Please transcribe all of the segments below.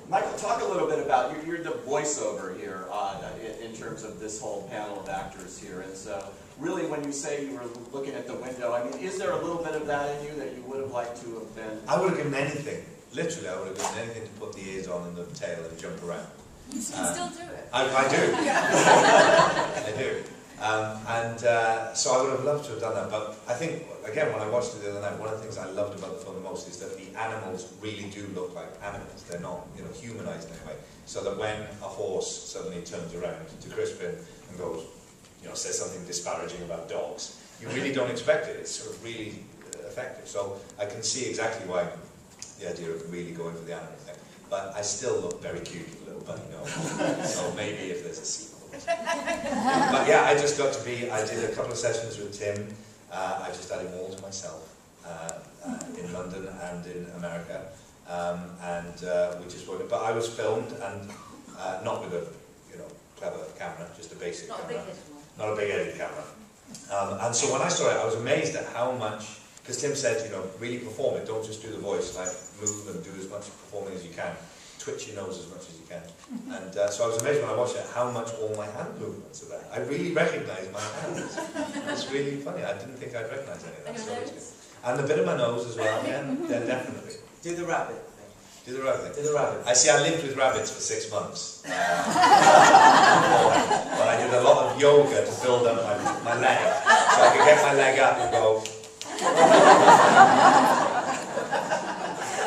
Michael, talk a little bit about, you're the voiceover here in terms of this whole panel of actors here. And so, really, when you say you were looking at the window, I mean, is there a little bit of that in you that you would have liked to have been? I would have given anything. Literally, I would have given anything to put the ears on and the tail and jump around. You can still do it. I do. I do. So I would have loved to have done that, but I think, again, when I watched it the other night, one of the things I loved about the film the most is that the animals really do look like animals. They're not, humanized in a way. So that when a horse suddenly turns around to Crispin and goes, says something disparaging about dogs, you really don't expect it. It's sort of really effective. So I can see exactly why the idea of really going for the animal thing. But I still look very cute with a little bunny nose. So maybe if there's a sequel. But yeah, I just got to be, I did a couple of sessions with Tim. I just had him all to myself in London and in America. We just worked, but I was filmed and not with a clever camera, just a basic camera. Not a big-headed camera. And so when I saw it, I was amazed at how much, because Tim said, really perform it, don't just do the voice, like move and do as much performing as you can. Twitch your nose as much as you can. And so I was amazed when I watched it how much all my hand movements are there. I really recognised my hands. It's really funny. I didn't think I'd recognise any of that. So it's good. And the bit of my nose as well, yeah definitely. Do the rabbit. Do the rabbit. Do the rabbit. I lived with rabbits for 6 months. But I did a lot of yoga to build up my leg. So I could get my leg up and go.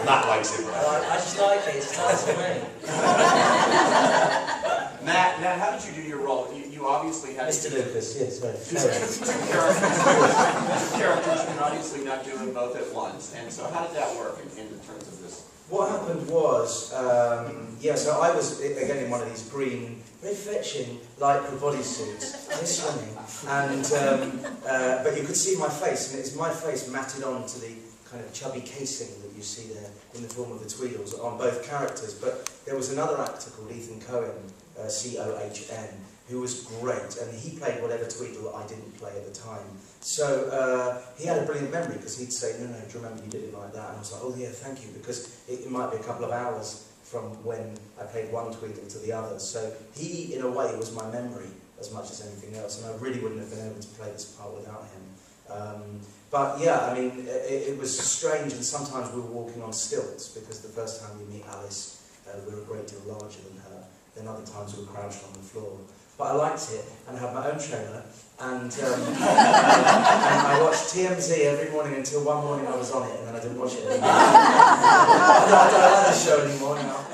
Matt likes it, right? I just like it, it's nice for me. Matt, how did you do your role? You obviously had Mr. Lucas, yes, two characters, you can obviously not do them both at once. And so how did that work in terms of this? What happened was, so I was, again, in one of these green, very fetching, light bodysuits, very swimming, and, but you could see my face, and it's my face matted on to the kind of chubby casing that you see there in the form of the Tweedles on both characters. But there was another actor called Ethan Cohen, C-O-H-N, who was great, and he played whatever Tweedle that I didn't play at the time. So he had a brilliant memory, because he'd say, no, do you remember you did it like that? And I was like, oh yeah, thank you, because it might be a couple of hours from when I played one Tweedle to the other. So he, in a way, was my memory as much as anything else, and I really wouldn't have been able to play this part without him. But yeah, I mean, it was strange, and sometimes we were walking on stilts, because the first time we meet Alice, we were a great deal larger than her. Then other times we were crouched on the floor. But I liked it, and I had my own trailer, and I watched TMZ every morning until one morning I was on it, and then I didn't watch it anymore. I don't like the show anymore now.